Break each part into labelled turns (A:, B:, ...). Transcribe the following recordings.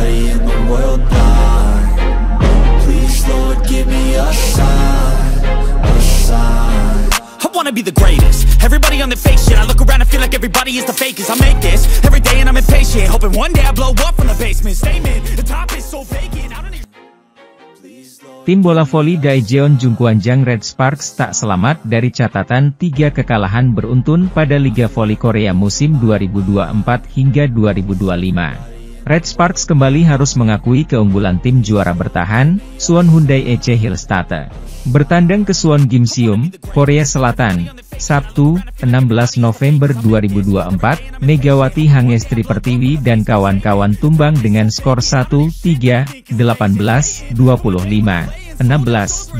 A: everybody in the world blind. Please Lord give me a sign, a sign.
B: I wanna be the greatest. Everybody on the fake shit. I look around and feel like everybody is the fakest. I make this every day and I'm impatient, hoping one day I blow up from the basement. Statement, the top is so vacant. I don't even...
C: Tim bola voli Daejeon Jungkwanjang Red Sparks tak selamat dari catatan 3 kekalahan beruntun pada Liga Voli Korea musim 2024 hingga 2025. Red Sparks kembali harus mengakui keunggulan tim juara bertahan, Suwon Hyundai EC Hillstatte. Bertandang ke Suwon Gimseum, Korea Selatan, Sabtu, 16 November 2024, Megawati Hangestri Pertiwi dan kawan-kawan tumbang dengan skor 1-3, 18, 25, 16,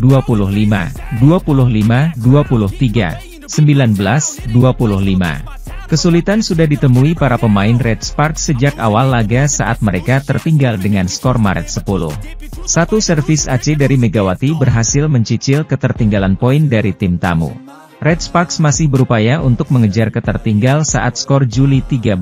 C: 25, 25, 23, 19, 25. Kesulitan sudah ditemui para pemain Red Sparks sejak awal laga saat mereka tertinggal dengan skor Maret 10. Satu servis AC dari Megawati berhasil mencicil ketertinggalan poin dari tim tamu. Red Sparks masih berupaya untuk mengejar ketertinggal saat skor Juli 13.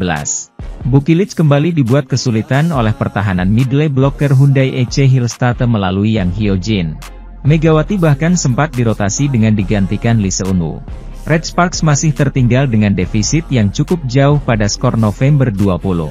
C: Bukilic kembali dibuat kesulitan oleh pertahanan middle blocker Hyundai EC Hillstatte melalui Yang Hyojin. Megawati bahkan sempat dirotasi dengan digantikan Lee Seung-woo. Red Sparks masih tertinggal dengan defisit yang cukup jauh pada skor November 20.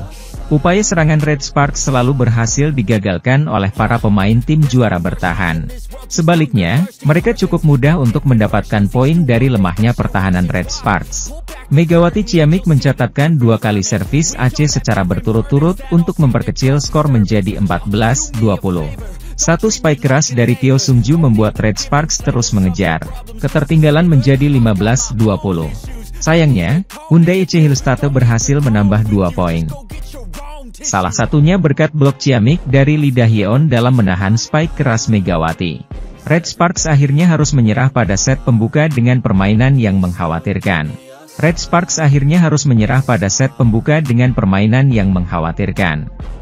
C: Upaya serangan Red Sparks selalu berhasil digagalkan oleh para pemain tim juara bertahan. Sebaliknya, mereka cukup mudah untuk mendapatkan poin dari lemahnya pertahanan Red Sparks. Megawati Ciamik mencatatkan 2 kali servis AC secara berturut-turut untuk memperkecil skor menjadi 14-20. Satu spike keras dari Teo Sungju membuat Red Sparks terus mengejar. Ketertinggalan menjadi 15-20. Sayangnya, Hyundai EC Hillstatte berhasil menambah 2 poin. Salah satunya berkat blok Ciamik dari Lee Da-hyeon dalam menahan spike keras Megawati. Red Sparks akhirnya harus menyerah pada set pembuka dengan permainan yang mengkhawatirkan.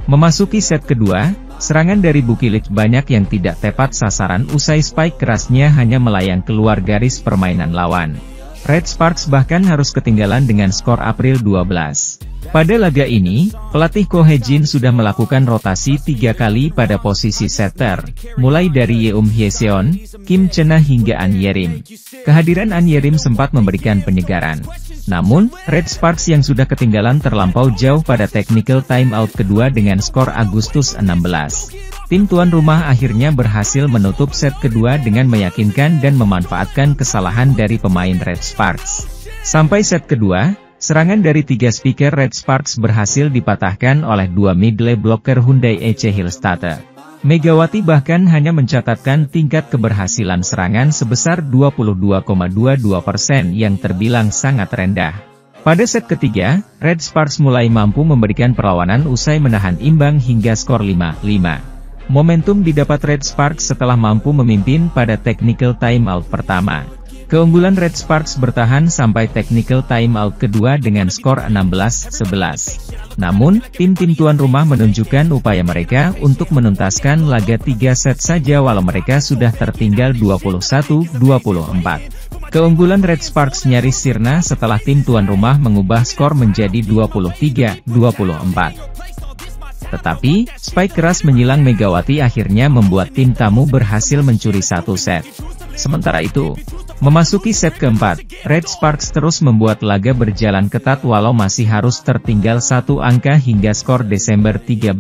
C: Memasuki set kedua, serangan dari Bukilic banyak yang tidak tepat sasaran usai spike kerasnya hanya melayang keluar garis permainan lawan. Red Sparks bahkan harus ketinggalan dengan skor April 12. Pada laga ini, pelatih Ko Hae-jin sudah melakukan rotasi 3 kali pada posisi setter, mulai dari Yeum Hyeseon, Kim Chena hingga An Yerim. Kehadiran An Yerim sempat memberikan penyegaran. Namun, Red Sparks yang sudah ketinggalan terlampau jauh pada technical timeout kedua dengan skor Agustus 16. Tim tuan rumah akhirnya berhasil menutup set kedua dengan meyakinkan dan memanfaatkan kesalahan dari pemain Red Sparks. Sampai set kedua, serangan dari 3 speaker Red Sparks berhasil dipatahkan oleh 2 middle blocker Hyundai EC Hillstatte. Megawati bahkan hanya mencatatkan tingkat keberhasilan serangan sebesar 22,22% yang terbilang sangat rendah. Pada set ketiga, Red Sparks mulai mampu memberikan perlawanan usai menahan imbang hingga skor 5-5. Momentum didapat Red Sparks setelah mampu memimpin pada technical timeout pertama. Keunggulan Red Sparks bertahan sampai technical timeout kedua dengan skor 16-11. Namun, tim-tim tuan rumah menunjukkan upaya mereka untuk menuntaskan laga 3 set saja walau mereka sudah tertinggal 21-24. Keunggulan Red Sparks nyaris sirna setelah tim tuan rumah mengubah skor menjadi 23-24. Tetapi, spike keras menyilang Megawati akhirnya membuat tim tamu berhasil mencuri 1 set. Sementara itu, memasuki set keempat, Red Sparks terus membuat laga berjalan ketat walau masih harus tertinggal 1 angka hingga skor Desember 13.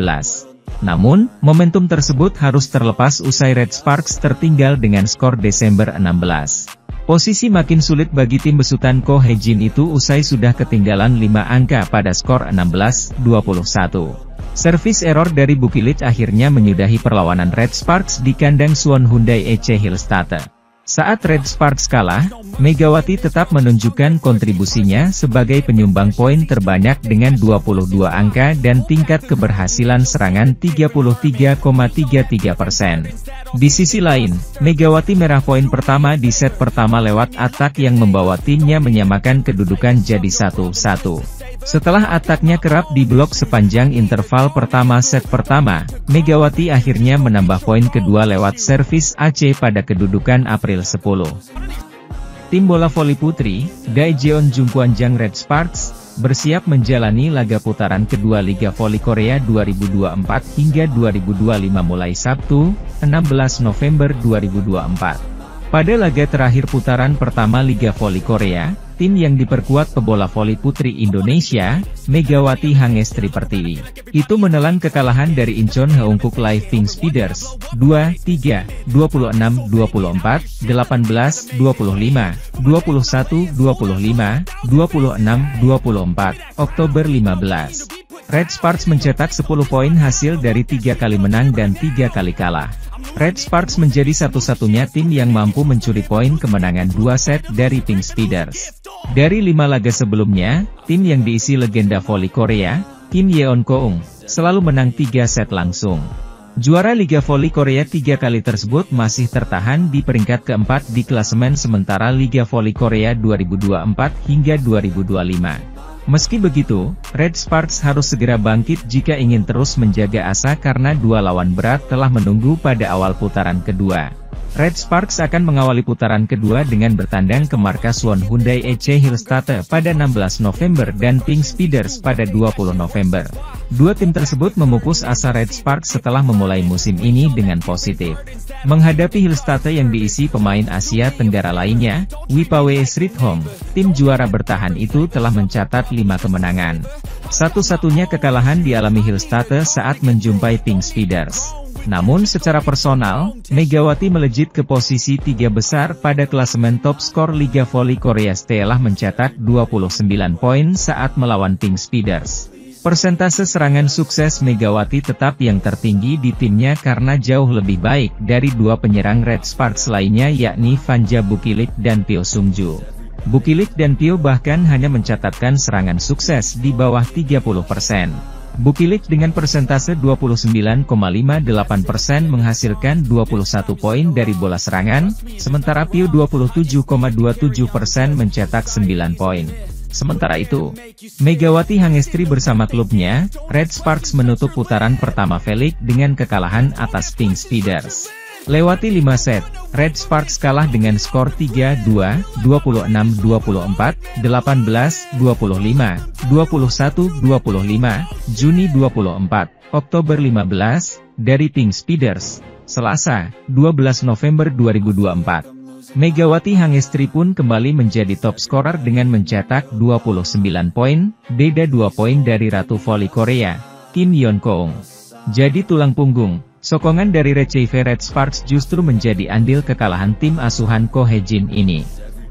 C: Namun, momentum tersebut harus terlepas usai Red Sparks tertinggal dengan skor Desember 16. Posisi makin sulit bagi tim besutan Ko Hae-jin itu usai sudah ketinggalan 5 angka pada skor 16-21. Servis error dari Bukilic akhirnya menyudahi perlawanan Red Sparks di kandang Suwon Hyundai EC Hillstatte. Saat Red Sparks kalah, Megawati tetap menunjukkan kontribusinya sebagai penyumbang poin terbanyak dengan 22 angka dan tingkat keberhasilan serangan 33,33%. Di sisi lain, Megawati merah poin pertama di set pertama lewat atak yang membawa timnya menyamakan kedudukan jadi 1-1. Setelah ataknya kerap diblok sepanjang interval pertama set pertama, Megawati akhirnya menambah poin kedua lewat servis AC pada kedudukan April 10. Tim bola voli putri, Daejeon Jungkwanjang Red Sparks, bersiap menjalani laga putaran kedua Liga Voli Korea 2024 hingga 2025 mulai Sabtu, 16 November 2024. Pada laga terakhir putaran pertama Liga Voli Korea, tim yang diperkuat pebola voli putri Indonesia, Megawati Hangestri Pertiwi, itu menelan kekalahan dari Incheon Haeunkook Live Pink Speeders, 2-3, 26-24, 18-25, 21-25, 26-24, Oktober 15. Red Sparks mencetak 10 poin hasil dari 3 kali menang dan 3 kali kalah. Red Sparks menjadi satu-satunya tim yang mampu mencuri poin kemenangan 2 set dari Pink Speeders. Dari 5 laga sebelumnya, tim yang diisi legenda voli Korea, Kim Yeon-keung, selalu menang 3 set langsung. Juara Liga Voli Korea 3 kali tersebut masih tertahan di peringkat keempat di klasemen sementara Liga Voli Korea 2024 hingga 2025. Meski begitu, Red Sparks harus segera bangkit jika ingin terus menjaga asa karena 2 lawan berat telah menunggu pada awal putaran kedua. Red Sparks akan mengawali putaran kedua dengan bertandang ke markas Suwon Hyundai EC Hillstatte pada 16 November dan Pink Speeders pada 20 November. Dua tim tersebut memupus asa Red Sparks setelah memulai musim ini dengan positif. Menghadapi Hillstatte yang diisi pemain Asia Tenggara lainnya, Wipawe Srithom, tim juara bertahan itu telah mencatat 5 kemenangan. Satu-satunya kekalahan dialami Hillstatte saat menjumpai Pink Speeders. Namun secara personal, Megawati melejit ke posisi 3 besar pada klasemen top skor Liga Voli Korea setelah mencetak 29 poin saat melawan Pink Speeders. Persentase serangan sukses Megawati tetap yang tertinggi di timnya karena jauh lebih baik dari 2 penyerang Red Sparks lainnya yakni Vanja Bukilik dan Pyo Sungju. Bukilik dan Pyo bahkan hanya mencatatkan serangan sukses di bawah 30%. Bukilik dengan persentase 29,58% menghasilkan 21 poin dari bola serangan, sementara Pyo 27,27% mencetak 9 poin. Sementara itu, Megawati Hangestri bersama klubnya, Red Sparks menutup putaran pertama V-League dengan kekalahan atas Pink Speeders. Lewati 5 set, Red Sparks kalah dengan skor 3-2, 26-24, 18-25, 21-25, Juni 24, Oktober 15, dari Pink Speeders, Selasa, 12 November 2024. Megawati Hangestri pun kembali menjadi top scorer dengan mencetak 29 poin, beda 2 poin dari Ratu Voli Korea, Kim Yeon-keung. Jadi tulang punggung, sokongan dari Receive Red Sparks justru menjadi andil kekalahan tim asuhan Ko Hae-jin ini.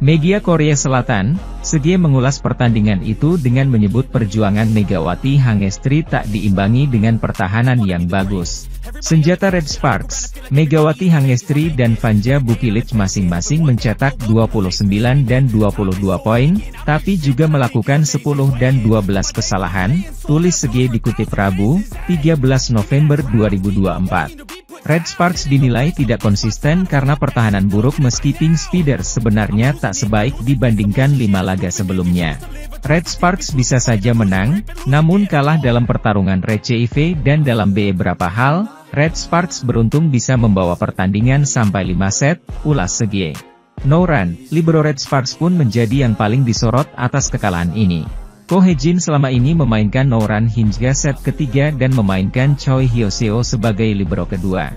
C: Media Korea Selatan, Sege mengulas pertandingan itu dengan menyebut perjuangan Megawati Hangestri tak diimbangi dengan pertahanan yang bagus. Senjata Red Sparks, Megawati Hangestri dan Vanja Bukilik masing-masing mencetak 29 dan 22 poin, tapi juga melakukan 10 dan 12 kesalahan, tulis Sege dikutip Rabu, 13 November 2024. Red Sparks dinilai tidak konsisten karena pertahanan buruk meski Pink Speeders sebenarnya tak sebaik dibandingkan 5 laga sebelumnya. Red Sparks bisa saja menang, namun kalah dalam pertarungan Receive dan dalam beberapa hal, Red Sparks beruntung bisa membawa pertandingan sampai 5 set, ulas Sege. Nouran, libero Red Sparks pun menjadi yang paling disorot atas kekalahan ini. Ko Hae-jin selama ini memainkan Nouran hingga set ketiga dan memainkan Choi Hyo-seo sebagai libero kedua.